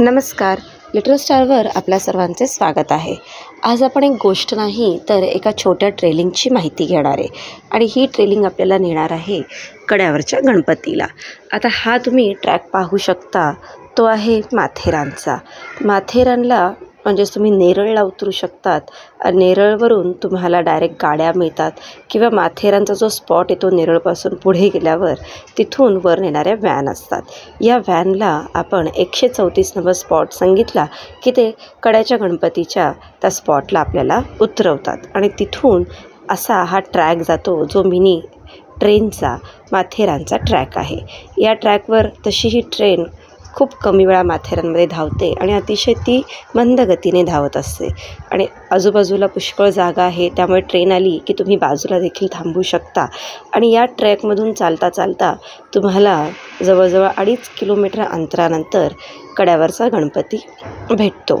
नमस्कार. लिटल स्टारवर आपल्या सर्वांचे स्वागत आहे. आज आपण एक गोष्ट नाही तर एका छोट्या ट्रेलिंगची माहिती घेणार आहे आणि ही ट्रेलिंग आपल्याला नेणार आहे कड्यावरच्या गणपतीला. आता हा तुम्ही ट्रॅक पाहू शकता, तो आहे माथेरानचा. माथेरानला म्हणजेच तुम्ही नेरळला उतरू शकतात. नेरळवरून तुम्हाला डायरेक्ट गाड्या मिळतात किंवा माथेरानचा जो स्पॉट आहे तो नेरळपासून पुढे गेल्यावर तिथून वर नेणाऱ्या व्हॅन असतात. या व्हॅनला आपण 134 नंबर स्पॉट सांगितला की ते कड्याच्या गणपतीच्या त्या स्पॉटला आपल्याला उतरवतात आणि तिथून असा हा ट्रॅक जातो जो मिनी ट्रेनचा माथेरानचा ट्रॅक आहे. या ट्रॅकवर तशी ही ट्रेन खूप कमी वेळा माथेरानमध्ये धावते आणि अतिशय ती मंद गतीने धावत असते आणि आजूबाजूला पुष्कळ जागा आहे, त्यामुळे ट्रेन आली की तुम्ही बाजूला देखील थांबू शकता आणि या ट्रॅकमधून चालता चालता तुम्हाला जवळजवळ 2.5 किलोमीटर अंतरानंतर कड्यावरचा गणपती भेटतो.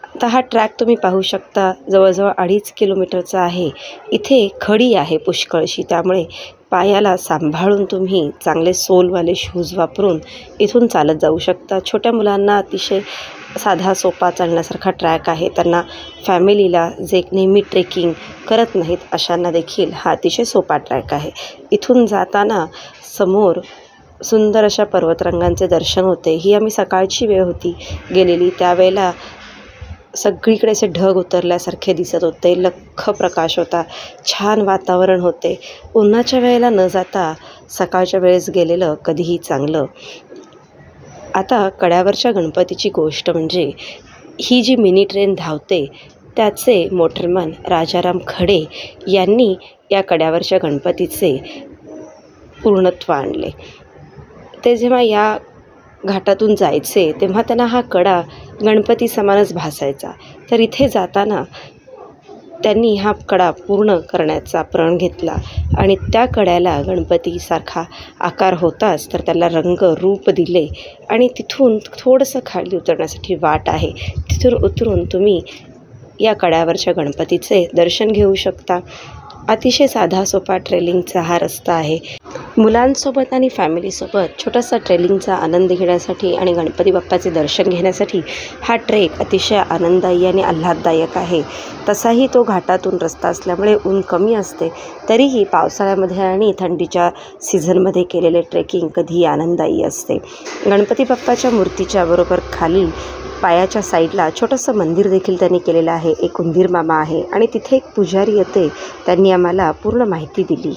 आता हा ट्रॅक तुम्ही पाहू शकता, जवळजवळ 2.5 किलोमीटरचा आहे. इथे खडी आहे पुष्कळशी, त्यामुळे पायाला सांभाळून तुम्ही चांगले सोलवाले शूज वापरून इथून चालत जाऊ शकता. छोट्या मुलांना अतिशय साधा सोपा चालण्यासारखा ट्रॅक आहे. त्यांना फॅमिलीला जे नेहमी ट्रेकिंग करत नाहीत अशांना देखील हा अतिशय सोपा ट्रॅक आहे. इथून जाताना समोर सुंदर अशा पर्वतरांगांचे दर्शन होते. ही आम्ही सकाळची वेळ होती गेलेली, त्यावेळेला सगळीकडे असे ढग उतरल्यासारखे दिसत होते. लख्ख प्रकाश होता, छान वातावरण होते. उन्हाच्या वेळेला न जाता सकाळच्या वेळेस गेलेलं कधीही चांगलं. आता कड्यावरच्या गणपतीची गोष्ट म्हणजे ही जी मिनी ट्रेन धावते त्याचे मोटरमन राजाराम खडे यांनी या कड्यावरच्या गणपतीचे पूर्णत्व आणले. ते जेव्हा या घाटातून जायचे तेव्हा त्यांना हा कडा गणपती समानच भासायचा. तर इथे जाताना त्यांनी हा कडा पूर्ण करण्याचा प्रण घेतला आणि त्या कड्याला गणपतीसारखा आकार होताच तर त्याला रंग रूप दिले आणि तिथून थोडंसं खाली उतरण्यासाठी वाट आहे. तिथून उतरून तुम्ही या कड्यावरच्या गणपतीचे दर्शन घेऊ शकता. अतिशय साधा सोपा ट्रेलिंगचा हा रस्ता आहे. मुलांसोबत आणि फॅमिलीसोबत छोटासा ट्रेलिंगचा आनंद घेण्यासाठी आणि गणपती बाप्पाचे दर्शन घेण्यासाठी हा ट्रेक अतिशय आनंददायी आणि आल्हाददायक आहे. तसाही तो घाटातून रस्ता असल्यामुळे ऊन कमी असते, तरीही पावसाळ्यामध्ये आणि थंडीच्या सीझनमध्ये केलेले ट्रेकिंग कधीही आनंददायी असते. गणपती बाप्पाच्या मूर्तीच्या बरोबर खाली पायाच्या साईडला छोटंसं मंदिर देखील त्यांनी केलेलं आहे. एक उंदीर मामा आहे आणि तिथे एक पुजारी येते. त्यांनी आम्हाला पूर्ण माहिती दिली.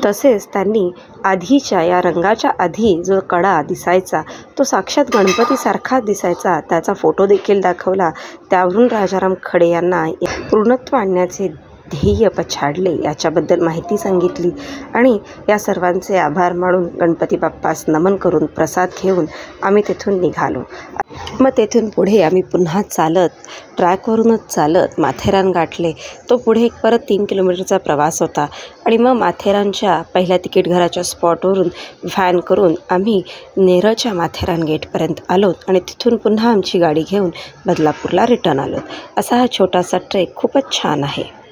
तसेच त्यांनी आधीच्या या रंगाच्या आधी जो कडा दिसायचा तो साक्षात गणपतीसारखा दिसायचा त्याचा फोटो देखील दाखवला. त्यावरून राजाराम खडे यांना पूर्णत्व आणण्याचे ध्येय पछाडले याच्याबद्दल माहिती सांगितली आणि या सर्वांचे आभार मानून गणपती बाप्पास नमन करून प्रसाद घेऊन आम्ही तेथून निघालो. मग तेथून पुढे आम्ही पुन्हा चालत ट्रॅकवरूनच चालत माथेरान गाठले. तो पुढे परत 3 किलोमीटरचा प्रवास होता आणि मग माथेरानच्या पहिल्या तिकीट घराच्या स्पॉटवरून व्हॅन करून आम्ही नेरळच्या माथेरान गेटपर्यंत आलोत आणि तिथून पुन्हा आमची गाडी घेऊन बदलापूरला रिटर्न आलोत. असा हा छोटासा ट्रेक खूपच छान आहे.